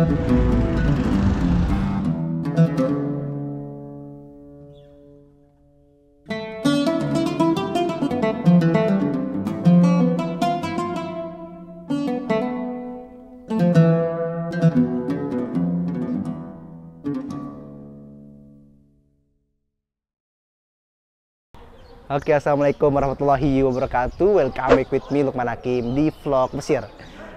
Oke, assalamualaikum warahmatullahi wabarakatuh. Welcome back with me Lukman Hakim di vlog Mesir.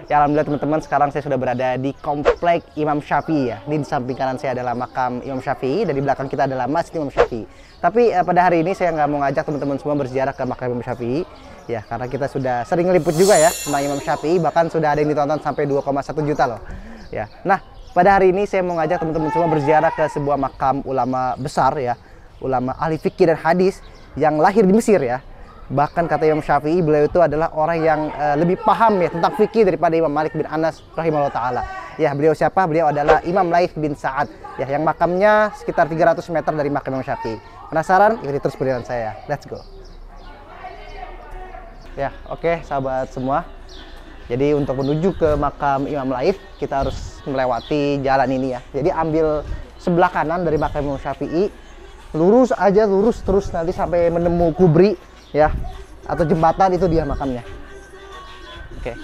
Ya, alhamdulillah teman-teman, sekarang saya sudah berada di komplek Imam Syafi'i ya. Ini di samping kanan saya adalah makam Imam Syafi'i dan di belakang kita adalah Masjid Imam Syafi'i. Tapi pada hari ini saya nggak mau ngajak teman-teman semua berziarah ke makam Imam Syafi'i ya, karena kita sudah sering ngeliput juga ya tentang Imam Syafi'i, bahkan sudah ada yang ditonton sampai 2,1 juta loh. Ya. Nah, pada hari ini saya mau ngajak teman-teman semua berziarah ke sebuah makam ulama besar ya, ulama ahli fikih dan hadis yang lahir di Mesir ya. Bahkan kata Imam Syafi'i, beliau itu adalah orang yang lebih paham ya tentang fikih daripada Imam Malik bin Anas rahimahullah ta'ala. Ya, beliau siapa? Beliau adalah Imam Laits bin Sa'ad ya, yang makamnya sekitar 300 meter dari makam Imam Syafi'i. Penasaran? Ikuti terus perjalanan saya. Let's go. Ya, oke sahabat semua. Jadi untuk menuju ke makam Imam Laits, kita harus melewati jalan ini ya. Jadi ambil sebelah kanan dari makam Imam Syafi'i, lurus aja, lurus terus nanti sampai menemu kubri ya, atau jembatan, itu dia makamnya. Oke.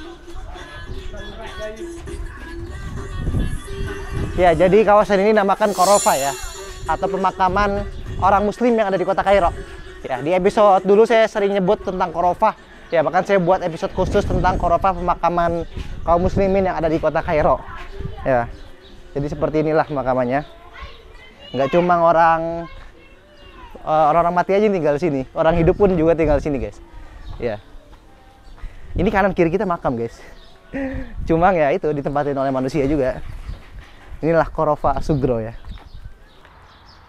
Ya, jadi kawasan ini namakan Qorofa ya, atau pemakaman orang muslim yang ada di kota Kairo. Ya, di episode dulu saya sering nyebut tentang Qorofa. Ya, bahkan saya buat episode khusus tentang Qorofa, pemakaman kaum muslimin yang ada di kota Kairo. Ya. Jadi seperti inilah pemakamannya. Nggak cuma orang-orang mati aja tinggal di sini, orang hidup pun juga tinggal di sini, guys. Ya. Ini kanan kiri kita makam, guys. Cuma ya itu ditempatin oleh manusia juga. Inilah Qorofa Sugro ya.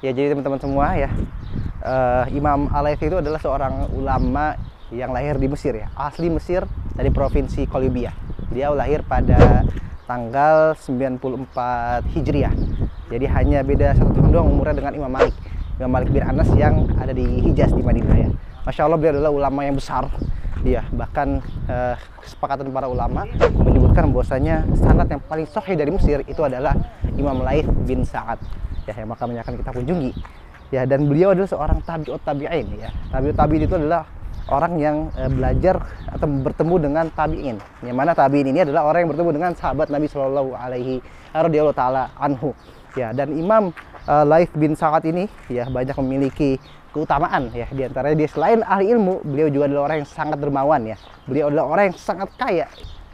Ya, jadi teman-teman semua ya, Imam Al-Laits itu adalah seorang ulama yang lahir di Mesir ya, asli Mesir dari provinsi Kolibia. Dia lahir pada tanggal 94 Hijriah. Jadi hanya beda 1 tahun doang umurnya dengan Imam Malik bin Anas yang ada di Hijaz di Madinah ya. Masya Allah, beliau adalah ulama yang besar. Ya, bahkan kesepakatan para ulama menyebutkan bahwasanya sanad yang paling sahih dari Mesir itu adalah Imam Laits bin Sa'ad ya, yang makamnya akan kita kunjungi. Ya, dan beliau adalah seorang tabi'ut tabi'in ya. Tabi'ut tabi'in itu adalah orang yang belajar atau bertemu dengan tabi'in. Yang mana tabi'in ini adalah orang yang bertemu dengan sahabat Nabi Shallallahu alaihi radhiyallahu taala anhu. Ya, dan Imam Laits bin Sa'ad ini ya banyak memiliki keutamaan ya. Di antaranya dia selain ahli ilmu, beliau juga adalah orang yang sangat dermawan ya. Beliau adalah orang yang sangat kaya.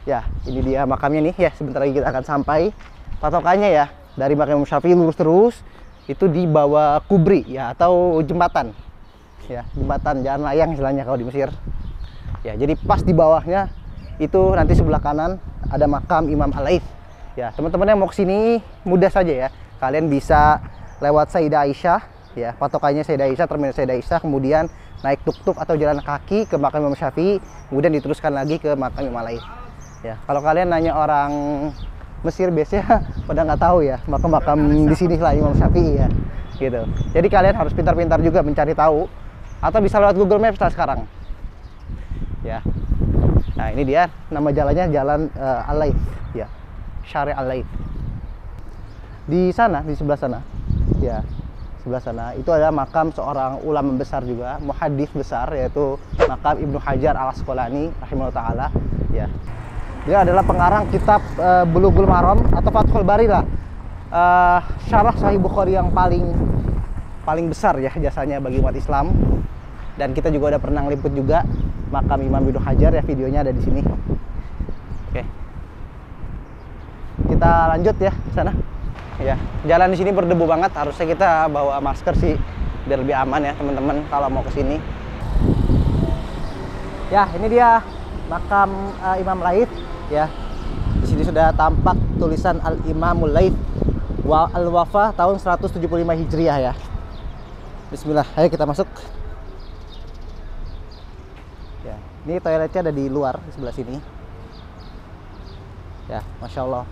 Ya, ini dia makamnya nih ya. Sebentar lagi kita akan sampai. Patokannya ya, dari makam Imam Syafi'i lurus terus, itu di bawah kubri ya, atau jembatan. Ya, jembatan jalan layang istilahnya kalau di Mesir. Ya, jadi pas di bawahnya itu nanti sebelah kanan ada makam Imam Al-Laits. Ya, teman-teman yang mau kesini mudah saja ya. Kalian bisa lewat Sayyidah Aisyah ya, patokannya Sayyidah Aisyah, terminal Sayyidah Aisyah, kemudian naik tuk-tuk atau jalan kaki ke makam Imam Syafi'i, kemudian diteruskan lagi ke makam Imam Laits. Ya, kalau kalian nanya orang Mesir biasanya pada nggak tahu ya makam-makam di sini lah Imam Syafi'i ya, gitu. Jadi kalian harus pintar-pintar juga mencari tahu, atau bisa lewat Google Maps lah sekarang. Ya. Nah, ini dia nama jalannya Jalan Al-Laits ya, Syari Al-Laits. Di sana, di sebelah sana ya, sebelah sana itu ada makam seorang ulama besar juga, muhadits besar, yaitu makam Ibnu Hajar Al-Asqalani rahimahullah ta'ala ya. Dia adalah pengarang kitab Bulughul Maram atau Fathul Bari lah, syarah Sahih Bukhari yang paling besar ya jasanya bagi umat Islam. Dan kita juga udah pernah ngeliput juga makam Imam Ibnu Hajar ya, videonya ada di sini. Oke, kita lanjut ya ke sana. Ya, jalan di sini berdebu banget, harusnya kita bawa masker sih biar lebih aman ya teman-teman kalau mau ke sini. Ya, ini dia makam Imam Laits ya. Di sini sudah tampak tulisan Al-Imamul Laits Al-Wafa tahun 175 Hijriah ya. Bismillah, ayo kita masuk. Ya, ini toiletnya ada di luar di sebelah sini. Ya, Masya Allah.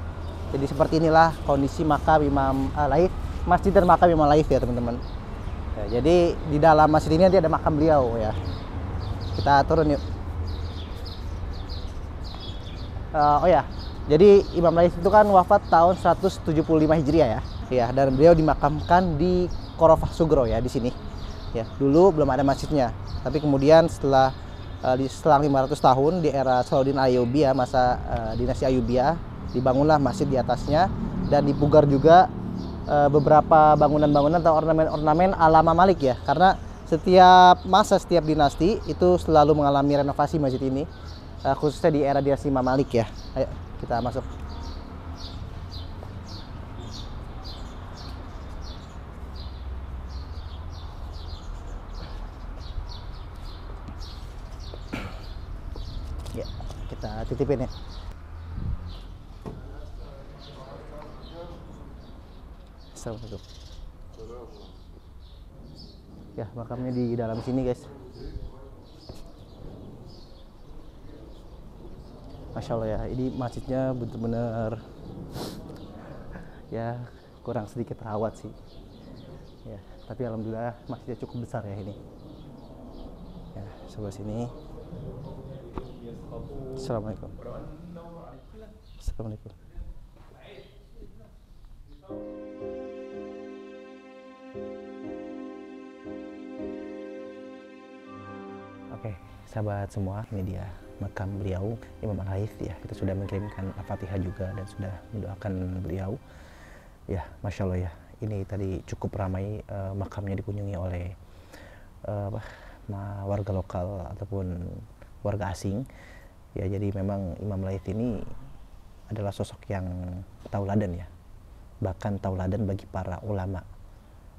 Jadi seperti inilah kondisi makam Imam Laits, masjid dan makam Imam Laits ya teman-teman. Ya, jadi di dalam masjid ini nanti ada makam beliau ya. Kita turun yuk. Oh ya, Jadi Imam Lais itu kan wafat tahun 175 Hijriah ya. Ya, dan beliau dimakamkan di Qorofah Sugro ya di sini. Ya, dulu belum ada masjidnya. Tapi kemudian setelah selang 500 tahun di era Salahuddin Ayyubiyah, masa dinasti Ayyubiyah, dibangunlah masjid di atasnya dan dipugar juga beberapa bangunan-bangunan atau ornamen-ornamen ala Mamalik ya. Karena setiap dinasti itu selalu mengalami renovasi masjid ini. Khususnya di era dinasti Mamalik ya. Ayo kita masuk. Ya, kita titipin ya. Assalamualaikum. Ya, makamnya di dalam sini guys. Masya Allah ya, ini masjidnya bener-bener ya kurang sedikit terawat sih. Ya, tapi alhamdulillah masjidnya cukup besar ya ini. Ya, sebelah sini. Assalamualaikum. Assalamualaikum. Oke, sahabat semua, ini dia makam beliau Imam Al-Laits ya. Kita sudah mengirimkan Al-Fatihah juga dan sudah mendoakan beliau. Ya, Masya Allah ya. Ini tadi cukup ramai makamnya dikunjungi oleh warga lokal ataupun warga asing. Ya, jadi memang Imam Al-Laits ini adalah sosok yang tauladan ya. Bahkan tauladan bagi para ulama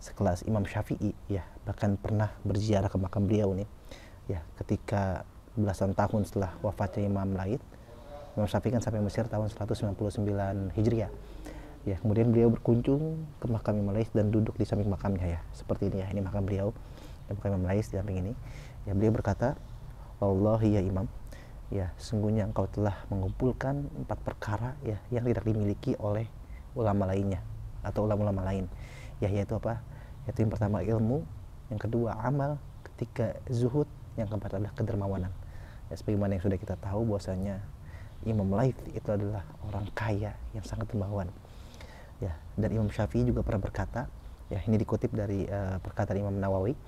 sekelas Imam Syafi'i ya. Bahkan pernah berziarah ke makam beliau nih. Ya, ketika belasan tahun setelah wafatnya Imam Laits, Imam Syafi'i kan sampai Mesir tahun 199 Hijriah. Ya, kemudian beliau berkunjung ke makam Imam Laits dan duduk di samping makamnya ya. Seperti ini ya, ini makam beliau. Ya, makam Imam Laits di samping ini. Ya, beliau berkata, "Wallahi ya Imam, ya sungguhnya engkau telah mengumpulkan 4 perkara ya yang tidak dimiliki oleh ulama lainnya atau ulama-ulama lain." Ya, yaitu apa? Yaitu yang pertama ilmu, yang kedua amal, ketiga zuhud, yang keempat adalah kedermawanan. Ya, sebagaimana yang sudah kita tahu bahwasanya Imam Laits itu adalah orang kaya yang sangat dermawan. Ya, dan Imam Syafi'i juga pernah berkata, ya ini dikutip dari perkataan Imam Nawawi,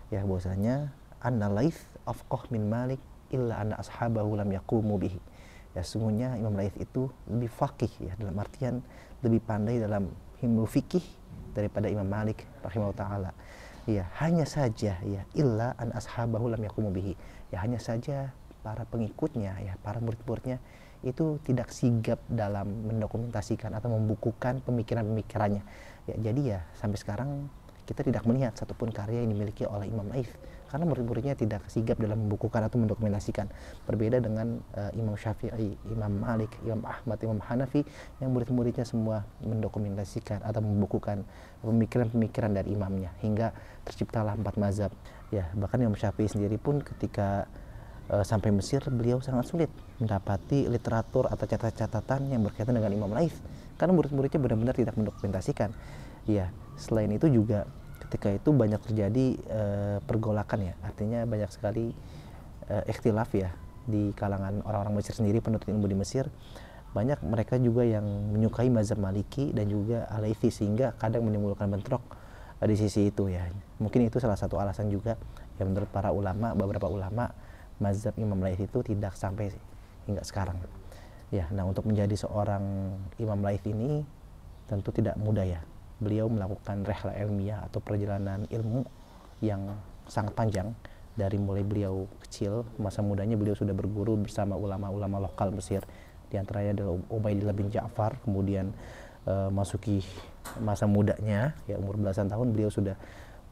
ya bahwasanya anna Laits afqah min Malik illa anna ashabahu lam yaqumu bihi. Ya, sungguhnya Imam Laits itu lebih faqih ya, dalam artian lebih pandai dalam ilmu fikih daripada Imam Malik rahimahullah taala. Ya, hanya saja ya illa an ashabahu lam yaqumu bihi. Ya, hanya saja para pengikutnya ya, para murid-muridnya itu tidak sigap dalam mendokumentasikan atau membukukan pemikiran-pemikirannya. Ya, jadi ya sampai sekarang kita tidak melihat satupun karya yang dimiliki oleh Imam Laits karena murid-muridnya tidak sigap dalam membukukan atau mendokumentasikan. Berbeda dengan Imam Syafi'i, Imam Malik, Imam Ahmad, Imam Hanafi yang murid-muridnya semua mendokumentasikan atau membukukan pemikiran-pemikiran dari imamnya hingga terciptalah 4 mazhab. Ya, bahkan Imam Syafi'i sendiri pun ketika sampai Mesir beliau sangat sulit mendapati literatur atau catatan yang berkaitan dengan Imam Laits karena murid-muridnya benar-benar tidak mendokumentasikan. Ya, selain itu juga ketika itu banyak terjadi pergolakan ya, artinya banyak sekali ikhtilaf ya di kalangan orang-orang Mesir sendiri, penuntut ilmu di Mesir. Banyak mereka juga yang menyukai mazhab Maliki dan juga Al-Laitsi sehingga kadang menimbulkan bentrok di sisi itu ya. Mungkin itu salah satu alasan juga yang menurut para ulama, beberapa ulama, mazhab Imam Laits itu tidak sampai hingga sekarang. Ya, nah untuk menjadi seorang Imam Laits ini tentu tidak mudah ya. Beliau melakukan rehla ilmiah atau perjalanan ilmu yang sangat panjang. Dari mulai beliau kecil, masa mudanya beliau sudah berguru bersama ulama-ulama lokal Mesir. Di antaranya adalah Ubaidillah bin Ja'far. Kemudian masuki masa mudanya, ya umur belasan tahun beliau sudah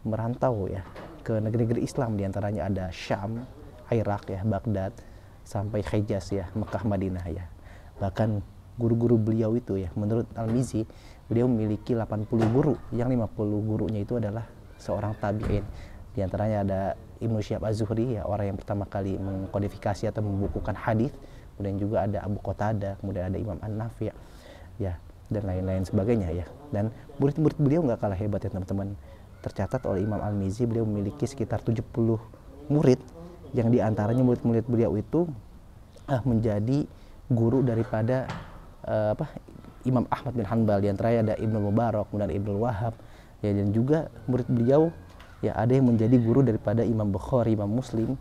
merantau ya ke negeri-negeri Islam. Di antaranya ada Syam, Irak ya, Baghdad, sampai Hijaz ya, Mekah, Madinah ya. Bahkan guru-guru beliau itu ya, menurut Al-Mizzi, beliau memiliki 80 guru, yang 50 gurunya itu adalah seorang tabi'in. Di antaranya ada Ibnu Syihab Az-Zuhri ya, orang yang pertama kali mengkodifikasi atau membukukan hadis. Kemudian juga ada Abu Qatadah, kemudian ada Imam An-Nafi' ya, dan lain-lain sebagainya ya. Dan murid-murid beliau nggak kalah hebat ya teman-teman. Tercatat oleh Imam Al-Mizzi beliau memiliki sekitar 70 murid, yang diantaranya murid-murid beliau itu menjadi guru daripada Imam Ahmad bin Hanbal, di antaranya ada Ibnu Mubarak, kemudian Ibnu Wahab, ya, dan juga murid beliau ya ada yang menjadi guru daripada Imam Bukhari, Imam Muslim,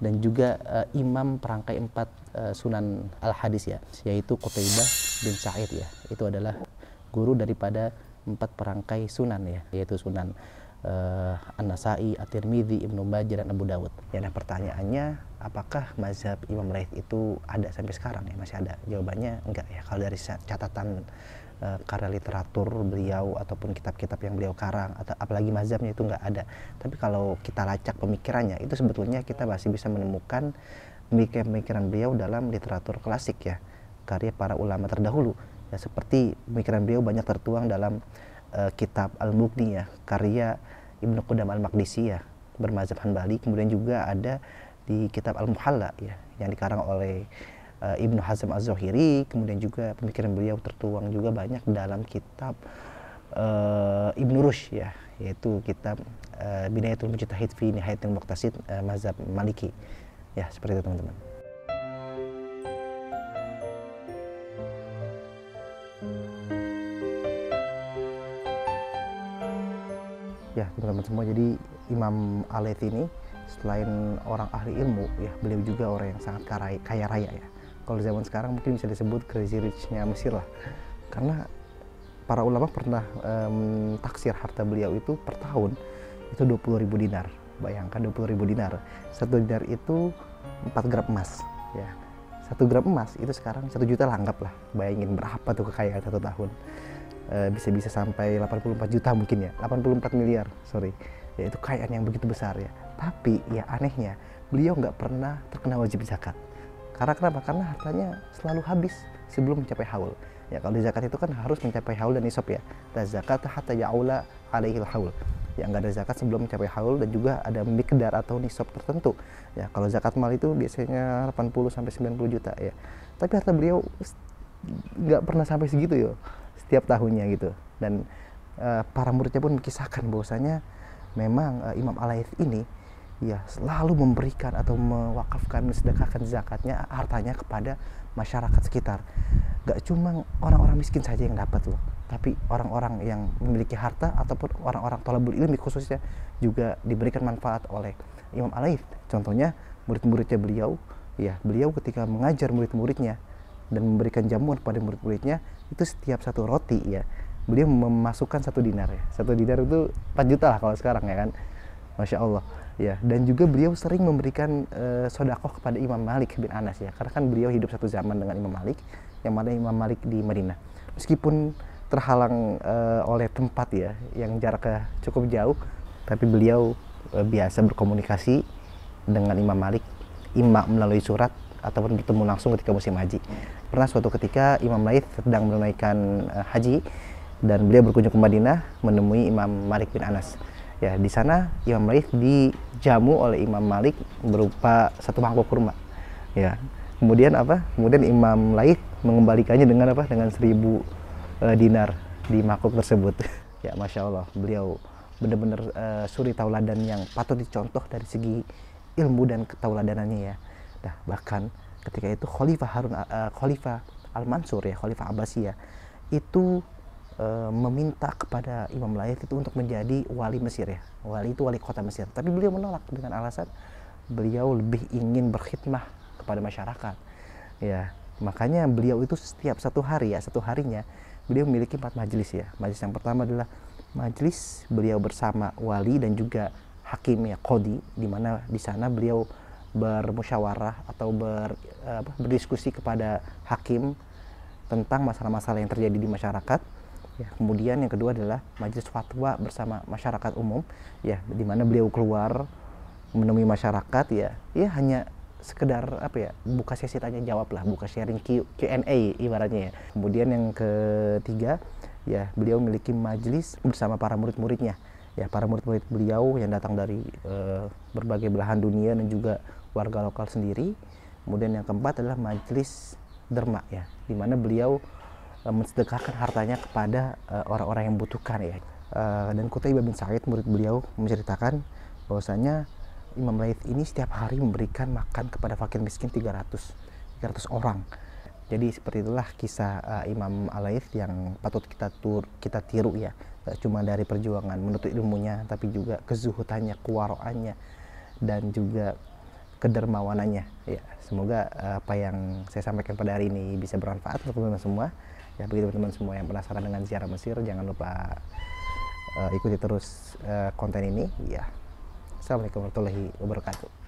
dan juga imam perangkai 4 Sunan Al-Hadis ya, yaitu Qutaibah bin Sa'id ya. Itu adalah guru daripada 4 perangkai sunan ya, yaitu Sunan An-Nasai, At-Tirmidzi, Ibnu Majah, dan Abu Dawud. Ya, nah pertanyaannya, apakah mazhab Imam Laits itu ada sampai sekarang ya? Masih ada? Jawabannya enggak ya. Kalau dari catatan karya literatur beliau ataupun kitab-kitab yang beliau karang, atau apalagi mazhabnya, itu enggak ada. Tapi kalau kita lacak pemikirannya, itu sebetulnya kita masih bisa menemukan pemikiran beliau dalam literatur klasik ya, karya para ulama terdahulu ya, seperti pemikiran beliau banyak tertuang dalam kitab Al-Mughni ya, karya Ibnu Qudam Al-Maqdisi ya, bermazhab Hanbali. Kemudian juga ada di kitab Al-Muhalla ya, yang dikarang oleh Ibnu Hazm Az-Zahiri. Kemudian juga pemikiran beliau tertuang juga banyak dalam kitab Ibnu Rushd ya, yaitu kitab Bidayatul Mujtahid fi Nihayatul Muqtasid, mazhab Maliki ya, seperti itu teman-teman. Ya teman-teman semua, jadi Imam Al-Laits ini selain orang ahli ilmu ya, beliau juga orang yang sangat kaya raya ya. Kalau zaman sekarang mungkin bisa disebut crazy rich-nya Mesir lah, karena para ulama pernah taksir harta beliau itu per tahun itu 20.000 dinar. Bayangkan 20.000 dinar, 1 dinar itu 4 gram emas ya. 1 gram emas itu sekarang 1 juta lah, anggaplah. Bayangin berapa tuh kekayaan 1 tahun. Bisa-bisa sampai 84 juta mungkin ya, 84 miliar, sorry ya, itu kekayaan yang begitu besar ya. Tapi ya anehnya, beliau nggak pernah terkena wajib zakat. Karena kenapa? Karena hartanya selalu habis sebelum mencapai haul ya. Kalau di zakat itu kan harus mencapai haul dan nisab ya, la zakat hatta ya'ula alaihil haul ya, nggak ada zakat sebelum mencapai haul, dan juga ada miqdar atau nisab tertentu ya. Kalau zakat mal itu biasanya 80 sampai 90 juta ya, tapi harta beliau nggak pernah sampai segitu ya setiap tahunnya gitu. Dan para muridnya pun mengisahkan bahwasanya memang Imam Al-Laits ini ya selalu memberikan atau mewakafkan, mensedekahkan zakatnya, hartanya kepada masyarakat sekitar. Gak cuma orang-orang miskin saja yang dapat loh, tapi orang-orang yang memiliki harta ataupun orang-orang thalabul ilmi khususnya juga diberikan manfaat oleh Imam Al-Laits. Contohnya murid-muridnya beliau ya, beliau ketika mengajar murid-muridnya dan memberikan jamuan kepada murid-muridnya, itu setiap 1 roti ya, beliau memasukkan 1 dinar ya. 1 dinar itu 4 juta lah kalau sekarang ya kan, Masya Allah ya. Dan juga beliau sering memberikan sodakoh kepada Imam Malik bin Anas ya, karena kan beliau hidup satu zaman dengan Imam Malik, yang mana Imam Malik di Madinah. Meskipun terhalang oleh tempat ya, yang jaraknya cukup jauh, tapi beliau biasa berkomunikasi dengan Imam Malik, imma melalui surat ataupun bertemu langsung ketika musim haji. Pernah suatu ketika Imam Laits sedang menunaikan haji, dan beliau berkunjung ke Madinah menemui Imam Malik bin Anas. Ya, di sana Imam Laits dijamu oleh Imam Malik berupa 1 mangkok kurma. Ya. Kemudian Kemudian Imam Laits mengembalikannya dengan Dengan 1000 dinar di mangkok tersebut. Ya, Masya Allah, beliau benar-benar suri tauladan yang patut dicontoh dari segi ilmu dan ketauladanannya ya. Nah, bahkan ketika itu Khalifah Al-Mansur ya, Khalifah Abbasiyah itu meminta kepada Imam Laits itu untuk menjadi wali Mesir ya. Wali itu wali kota Mesir. Tapi beliau menolak dengan alasan beliau lebih ingin berkhidmah kepada masyarakat. Ya, makanya beliau itu setiap 1 hari ya, 1 harinya beliau memiliki 4 majelis ya. Majelis yang pertama adalah majelis beliau bersama wali dan juga hakim ya, qadi, di mana di sana beliau bermusyawarah atau berdiskusi kepada hakim tentang masalah-masalah yang terjadi di masyarakat ya. Kemudian yang kedua adalah majelis fatwa bersama masyarakat umum ya, di mana beliau keluar menemui masyarakat ya, hanya sekedar buka sesi tanya jawab lah, buka sharing Q&A ibaratnya ya. Kemudian yang ketiga ya, beliau memiliki majelis bersama para murid-muridnya ya, para murid-murid beliau yang datang dari berbagai belahan dunia dan juga warga lokal sendiri. Kemudian yang keempat adalah majelis derma ya, di mana beliau mensedekahkan hartanya kepada orang-orang yang membutuhkan ya. Dan Qutaibah bin Sa'id, murid beliau, menceritakan bahwasanya Imam Laits ini setiap hari memberikan makan kepada fakir miskin 300 orang. Jadi seperti itulah kisah Imam Al-Laits yang patut kita tiru ya. Gak cuma dari perjuangan menuntut ilmunya, tapi juga kezuhudannya, kewaroannya, dan juga kedermawanannya. Ya, semoga apa yang saya sampaikan pada hari ini bisa bermanfaat untuk teman-teman semua. Ya, bagi teman-teman semua yang penasaran dengan ziarah Mesir, jangan lupa ikuti terus konten ini. Ya, assalamualaikum warahmatullahi wabarakatuh.